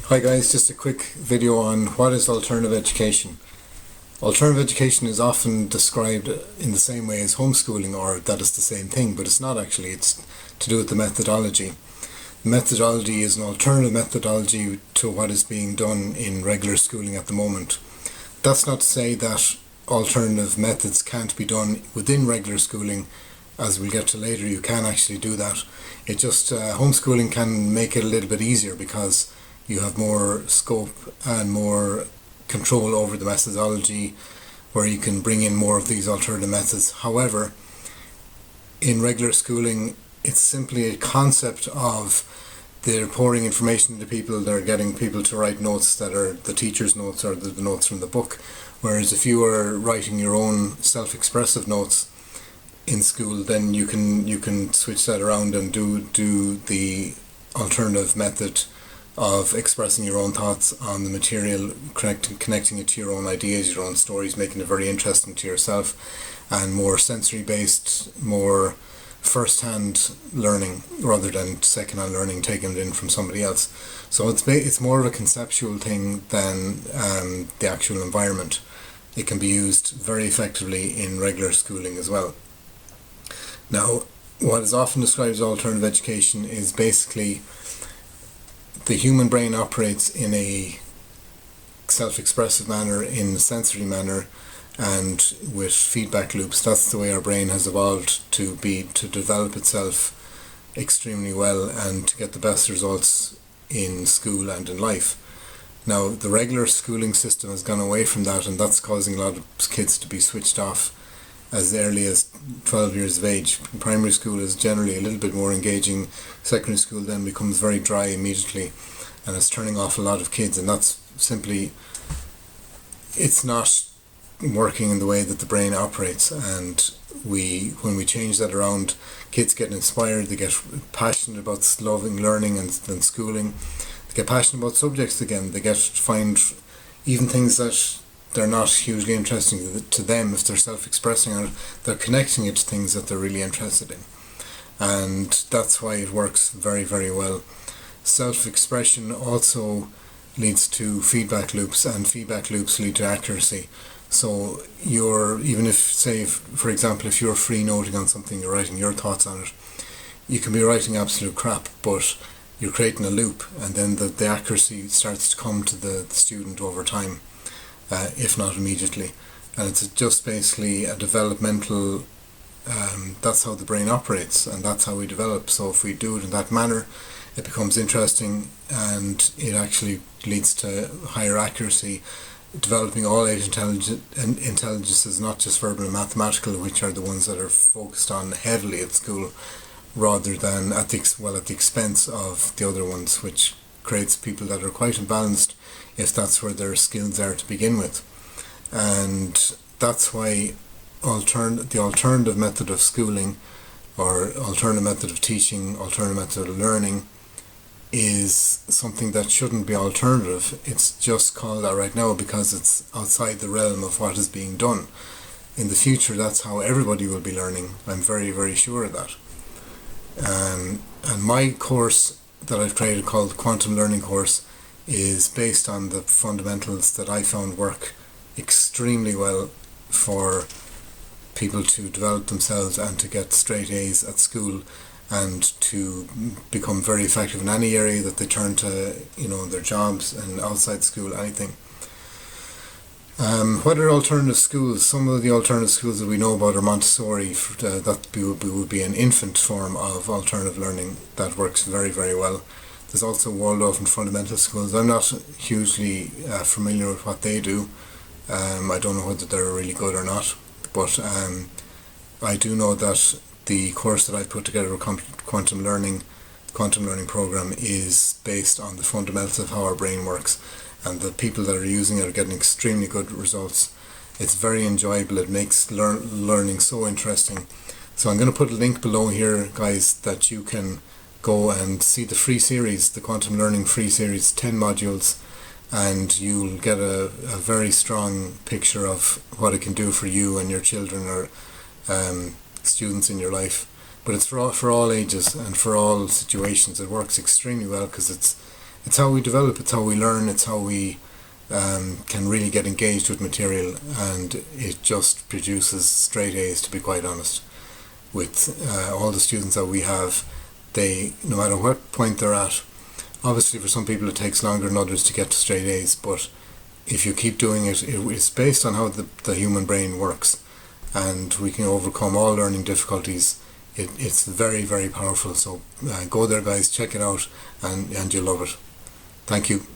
Hi guys, just a quick video on what is alternative education. Alternative education is often described in the same way as homeschooling, or that it's the same thing, but it's not actually. It's to do with the methodology. The methodology is an alternative methodology to what is being done in regular schooling at the moment. That's not to say that alternative methods can't be done within regular schooling. As we'll get to later, you can actually do that. It just, homeschooling can make it a little bit easier because you have more scope and more control over the methodology, where you can bring in more of these alternative methods. However, in regular schooling, it's simply a concept of they're pouring information into people, they're getting people to write notes that are the teacher's notes or the notes from the book. Whereas if you are writing your own self-expressive notes in school, then you can switch that around and do the alternative method of expressing your own thoughts on the material, connecting it to your own ideas, your own stories, making it very interesting to yourself, and more sensory based, more first-hand learning rather than second-hand learning, taking it in from somebody else. So it's more of a conceptual thing than the actual environment. It can be used very effectively in regular schooling as well. Now, what is often described as alternative education is basically the human brain operates in a self-expressive manner, in a sensory manner, and with feedback loops. That's the way our brain has evolved to develop itself extremely well and to get the best results in school and in life. Now, the regular schooling system has gone away from that, and that's causing a lot of kids to be switched off as early as 12 years of age. Primary school is generally a little bit more engaging. Secondary school then becomes very dry immediately, and it's turning off a lot of kids, and that's simply, it's not working in the way that the brain operates. And when we change that around, kids get inspired, they get passionate about loving learning and schooling, they get passionate about subjects again, they get to find even things that they're not hugely interesting to them. If they're self-expressing or they're connecting it to things that they're really interested in, and that's why it works very, very well. Self-expression also leads to feedback loops, and feedback loops lead to accuracy. So even if, say, for example, if you're free noting on something, you're writing your thoughts on it, you can be writing absolute crap, but you're creating a loop, and then the accuracy starts to come to the student over time. If not immediately. And it's just basically a developmental, that's how the brain operates, and that's how we develop. So if we do it in that manner, it becomes interesting, and it actually leads to higher accuracy, developing all eight intelligences, not just verbal and mathematical, which are the ones that are focused on heavily at school, rather than at the expense of the other ones, which creates people that are quite imbalanced if that's where their skills are to begin with. And that's why the alternative method of schooling, or alternative method of teaching, alternative method of learning, is something that shouldn't be alternative. It's just called that right now because it's outside the realm of what is being done. In the future, that's how everybody will be learning. I'm very, very sure of that. And my course that I've created, called the Quantum Learning Course, is based on the fundamentals that I found work extremely well for people to develop themselves and to get straight A's at school and to become very effective in any area that they turn to, their jobs and outside school, anything. What are alternative schools? Some of the alternative schools that we know about are Montessori. That would be an infant form of alternative learning that works very, very well. There's also Waldorf and fundamental schools. I'm not hugely familiar with what they do. I don't know whether they're really good or not, but I do know that the course that I've put together with quantum learning program is based on the fundamentals of how our brain works, and the people that are using it are getting extremely good results. It's very enjoyable. It makes learning so interesting. So I'm going to put a link below here, guys, that you can go and see the free series, the Quantum Learning free series, 10 modules, and you'll get a very strong picture of what it can do for you and your children or students in your life. But it's for all ages and for all situations. It works extremely well because it's how we develop, it's how we learn, it's how we can really get engaged with material, and it just produces straight A's, to be quite honest. With all the students that we have, they, no matter what point they're at, obviously for some people it takes longer than others to get to straight A's, but if you keep doing it, it's based on how the human brain works, and we can overcome all learning difficulties. It's very, very powerful. So go there, guys, check it out, and you'll love it. Thank you.